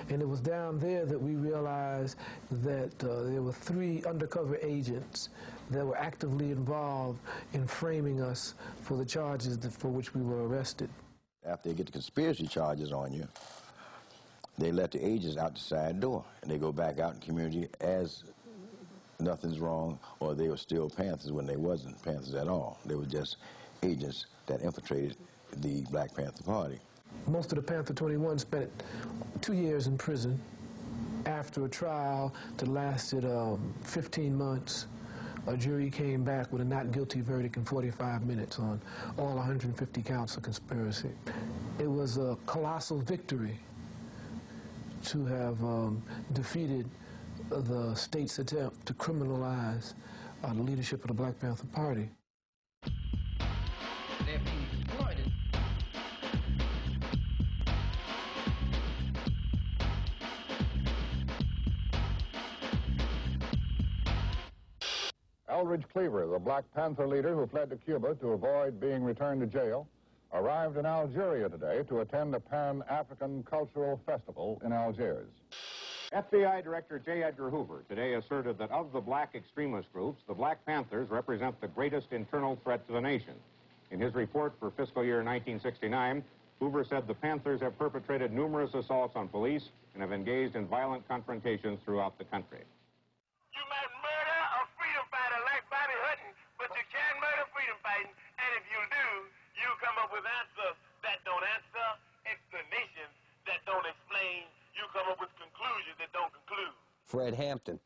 And it was down there that we realized that there were 3 undercover agents that were actively involved in framing us for the charges for which we were arrested. After they get the conspiracy charges on you, they let the agents out the side door, and they go back out in the community as nothing's wrong, or they were still Panthers when they wasn't Panthers at all. They were just agents that infiltrated the Black Panther Party. Most of the Panther 21 spent 2 years in prison after a trial that lasted 15 months. A jury came back with a not guilty verdict in 45 minutes on all 150 counts of conspiracy. It was a colossal victory to have defeated the state's attempt to criminalize the leadership of the Black Panther Party. They're being exploited. Eldridge Cleaver, the Black Panther leader who fled to Cuba to avoid being returned to jail, arrived in Algeria today to attend a Pan-African cultural festival in Algiers. FBI Director J. Edgar Hoover today asserted that of the black extremist groups, the Black Panthers represent the greatest internal threat to the nation. In his report for fiscal year 1969, Hoover said the Panthers have perpetrated numerous assaults on police and have engaged in violent confrontations throughout the country. You might murder a freedom fighter like Bobby Hutton, but you can't murder freedom fighting, and if you do, you come up with answers that don't answer, explanations that don't explain. You come up with conclusions that don't conclude. Fred Hampton,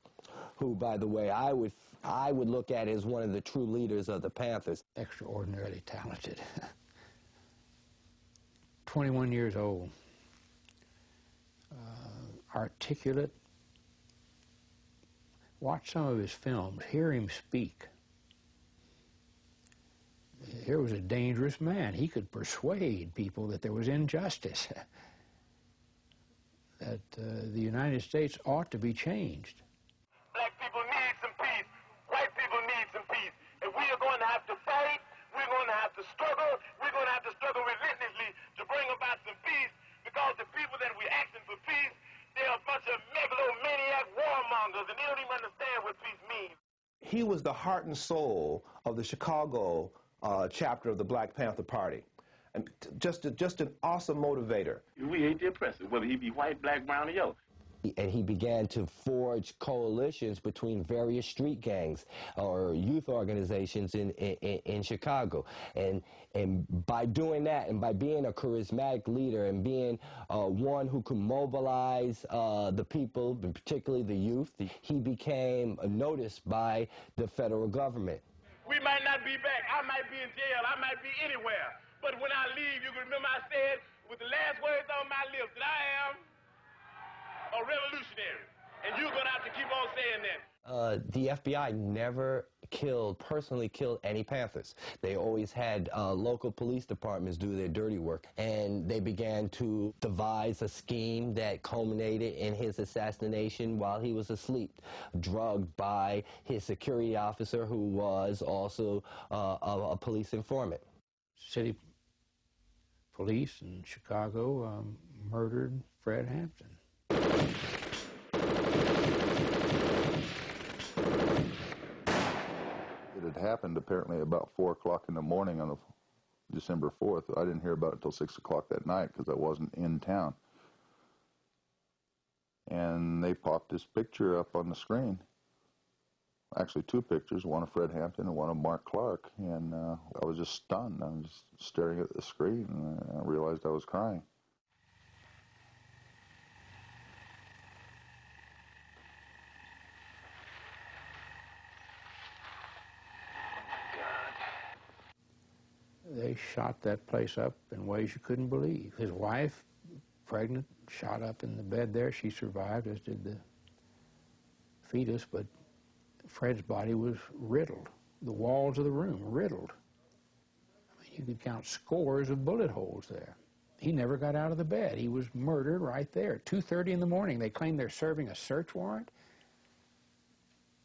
who, by the way, I would look at as one of the true leaders of the Panthers. Extraordinarily talented. 21 years old. Articulate. Watch some of his films. Hear him speak. Here was a dangerous man. He could persuade people that there was injustice. That the United States ought to be changed. Black people need some peace. White people need some peace. If we are going to have to fight, we're going to have to struggle. We're going to have to struggle relentlessly to bring about some peace, because the people that we're asking for peace, they're a bunch of megalomaniac warmongers, and they don't even understand what peace means. He was the heart and soul of the Chicago chapter of the Black Panther Party. And just an awesome motivator. We hate the oppressor, whether he be white, black, brown, or yellow. And he began to forge coalitions between various street gangs or youth organizations in Chicago. And by doing that, and by being a charismatic leader and being one who could mobilize the people, and particularly the youth, he became noticed by the federal government. We might not be back. I might be in jail. I might be anywhere. But when I leave, you can remember I said with the last words on my lips that I am a revolutionary. And you're going to have to keep on saying that. The FBI never personally killed any Panthers. They always had local police departments do their dirty work. And they began to devise a scheme that culminated in his assassination while he was asleep, drugged by his security officer, who was also a police informant. City police in Chicago murdered Fred Hampton. It had happened apparently about 4 o'clock in the morning on December 4th. I didn't hear about it until 6 o'clock that night because I wasn't in town. And they popped this picture up on the screen. Actually 2 pictures, one of Fred Hampton and one of Mark Clark. And I was just stunned. I was just staring at the screen, and I realized I was crying. They shot that place up in ways you couldn't believe. His wife, pregnant, shot up in the bed there. She survived, as did the fetus, but Fred's body was riddled. The walls of the room riddled. I mean, you could count scores of bullet holes there. He never got out of the bed. He was murdered right there. 2:30 in the morning. They claim they're serving a search warrant.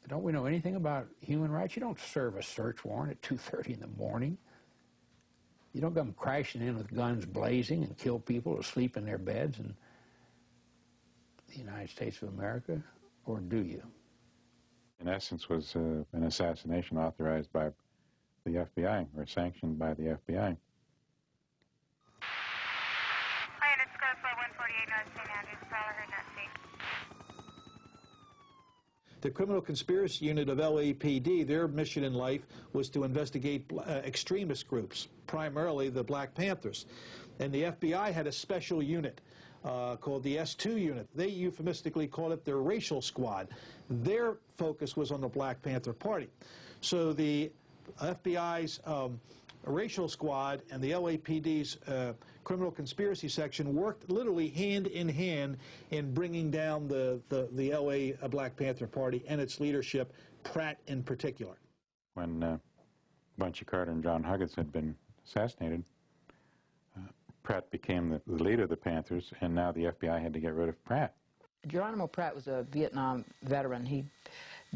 Don't we know anything about human rights? You don't serve a search warrant at 2:30 in the morning. You don't come crashing in with guns blazing and kill people asleep in their beds. And the United States of America, or do you? In essence, was an assassination authorized by the FBI or sanctioned by the FBI. The Criminal Conspiracy Unit of LAPD, their mission in life was to investigate extremist groups, primarily the Black Panthers. And the FBI had a special unit called the S2 unit. They euphemistically called it their racial squad. Their focus was on the Black Panther Party. So the FBI's racial squad and the LAPD's criminal conspiracy section worked literally hand in hand in bringing down the LA Black Panther Party and its leadership, Pratt in particular. When Bunchy Carter and John Huggins had been assassinated, Pratt became the leader of the Panthers, and now the FBI had to get rid of Pratt. Geronimo Pratt was a Vietnam veteran. He'd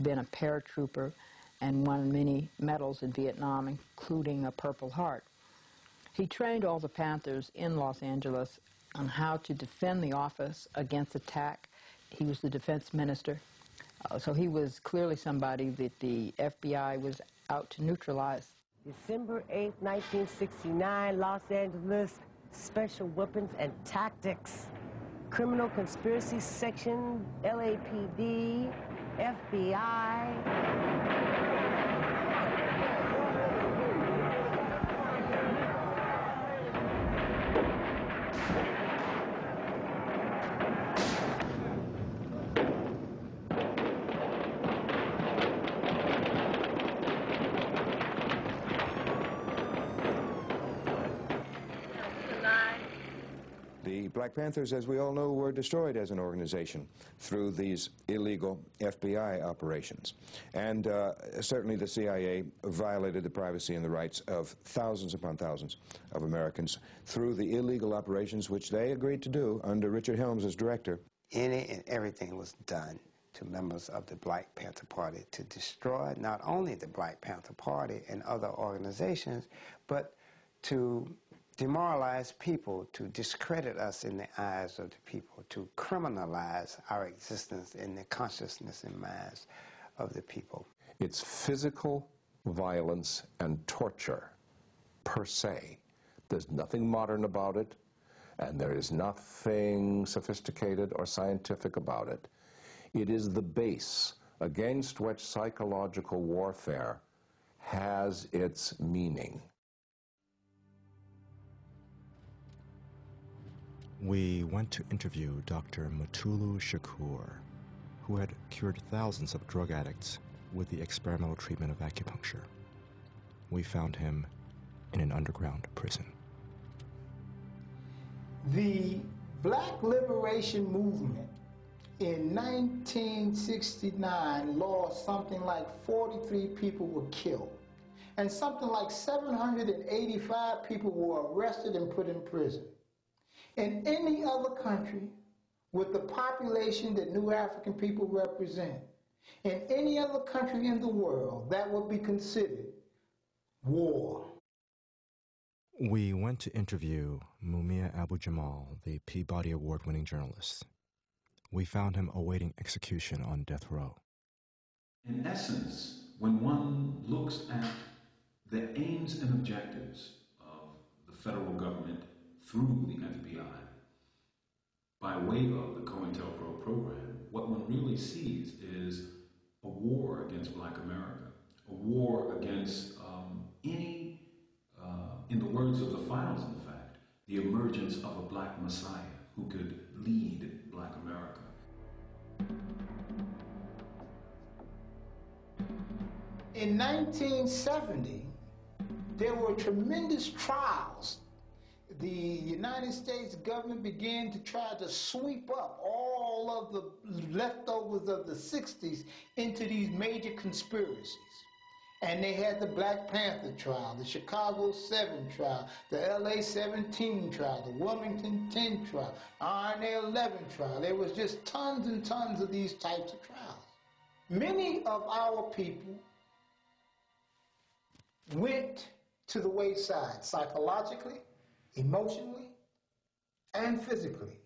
been a paratrooper and won many medals in Vietnam, including a Purple Heart. He trained all the Panthers in Los Angeles on how to defend the office against attack. He was the defense minister. So he was clearly somebody that the FBI was out to neutralize. December 8, 1969, Los Angeles, Special Weapons and Tactics. Criminal Conspiracy Section, LAPD, FBI. The Black Panthers, as we all know, were destroyed as an organization through these illegal FBI operations. And certainly the CIA violated the privacy and the rights of thousands upon thousands of Americans through the illegal operations which they agreed to do under Richard Helms as director. Any and everything was done to members of the Black Panther Party to destroy not only the Black Panther Party and other organizations, but to demoralize people, to discredit us in the eyes of the people, to criminalize our existence in the consciousness and minds of the people. It's physical violence and torture per se. There's nothing modern about it, and there is nothing sophisticated or scientific about it. It is the base against which psychological warfare has its meaning. We went to interview Dr. Mutulu Shakur, who had cured thousands of drug addicts with the experimental treatment of acupuncture. We found him in an underground prison. The Black Liberation Movement in 1969 lost something like 43 people were killed, and something like 785 people were arrested and put in prison. In any other country with the population that New African people represent, in any other country in the world, that would be considered war. We went to interview Mumia Abu-Jamal, the Peabody Award-winning journalist. We found him awaiting execution on death row. In essence, when one looks at the aims and objectives of the federal government through the FBI, by way of the COINTELPRO program, what one really sees is a war against Black America, a war against in the words of the finals, in fact, the emergence of a Black Messiah who could lead Black America. In 1970, there were tremendous trials. The United States government began to try to sweep up all of the leftovers of the 60s into these major conspiracies. And they had the Black Panther trial, the Chicago 7 trial, the LA 17 trial, the Wilmington 10 trial, RNA 11 trial. There was just tons and tons of these types of trials. Many of our people went to the wayside psychologically, emotionally, and physically.